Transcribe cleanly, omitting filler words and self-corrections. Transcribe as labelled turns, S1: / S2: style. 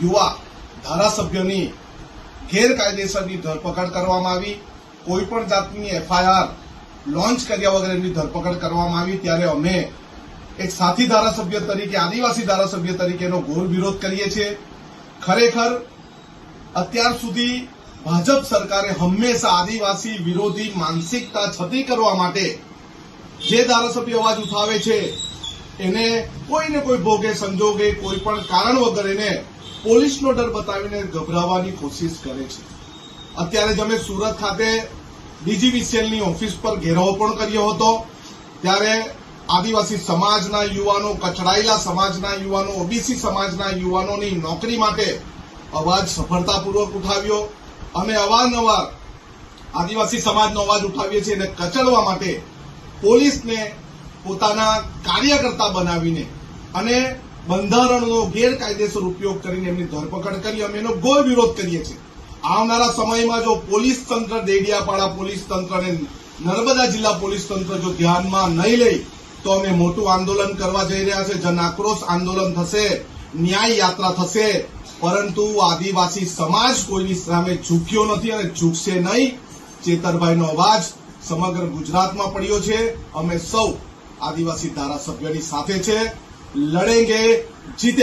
S1: યુવા ધારાસભ્યની ગેરકાયદેસરની ધરપકડ કરવામાં આવી, કોઈ પણ જાતની એફઆઈઆર લોન્ચ કર્યા વગર એમની ધરપકડ કરવામાં આવી, ત્યારે અમે એક સાથી ધારાસભ્ય તરીકે, આદિવાસી ધારાસભ્ય તરીકેનો ઘોર વિરોધ કરીએ છીએ। ખરેખર અત્યાર સુધી ભાજપ સરકારે હંમેશા આદિવાસી વિરોધી માનસિકતા છતી કરવા માટે જે ધારાસભ્ય અવાજ ઉઠાવે છે એને કોઈને કોઈ ભોગે સંજોગે કોઈ પણ કારણ વગર એને પોલીસનો ડર બતાવીને ગભરાવવાની કોશિશ કરે છે। અત્યારે જ અમે સુરત ખાતે ડીજીવીસીએલની ઓફિસ પર ઘેરાવો પણ કર્યો હતો, ત્યારે આદિવાસી સમાજના યુવાનો, કચડાયેલા સમાજના યુવાનો, ઓબીસી સમાજના યુવાનોની નોકરી માટે અવાજ સફળતાપૂર્વક ઉઠાવ્યો। અમે અવારનવાર આદિવાસી સમાજનો અવાજ ઉઠાવીએ છીએ અને કચડવા માટે પોલીસને પોતાના કાર્યકર્તા બનાવીને અને બંધારણનો ગેરકાયદેસર ઉપયોગ કરીને એમની ધરપકડ કરી। અમે એનો ઘોર વિરોધ કરીએ છીએ। આવનારા સમયમાં જો પોલીસ તંત્ર, દેડિયાપાડા પોલીસ તંત્ર અને નર્મદા જિલ્લા પોલીસ તંત્ર જો ધ્યાનમાં નહીં લે તો અમે મોટું આંદોલન કરવા જઈ રહ્યા છે। જન આક્રોશ આંદોલન થશે, ન્યાય યાત્રા થશે, પરંતુ આદિવાસી સમાજ કોઈની સામે ઝૂક્યો નથી અને ઝૂકશે નહીં। ચેતરભાઈનો અવાજ સમગ્ર ગુજરાતમાં પડ્યો છે। અમે સૌ આદિવાસી ધારાસભ્યની સાથે છે, લડેંગે, જીતે।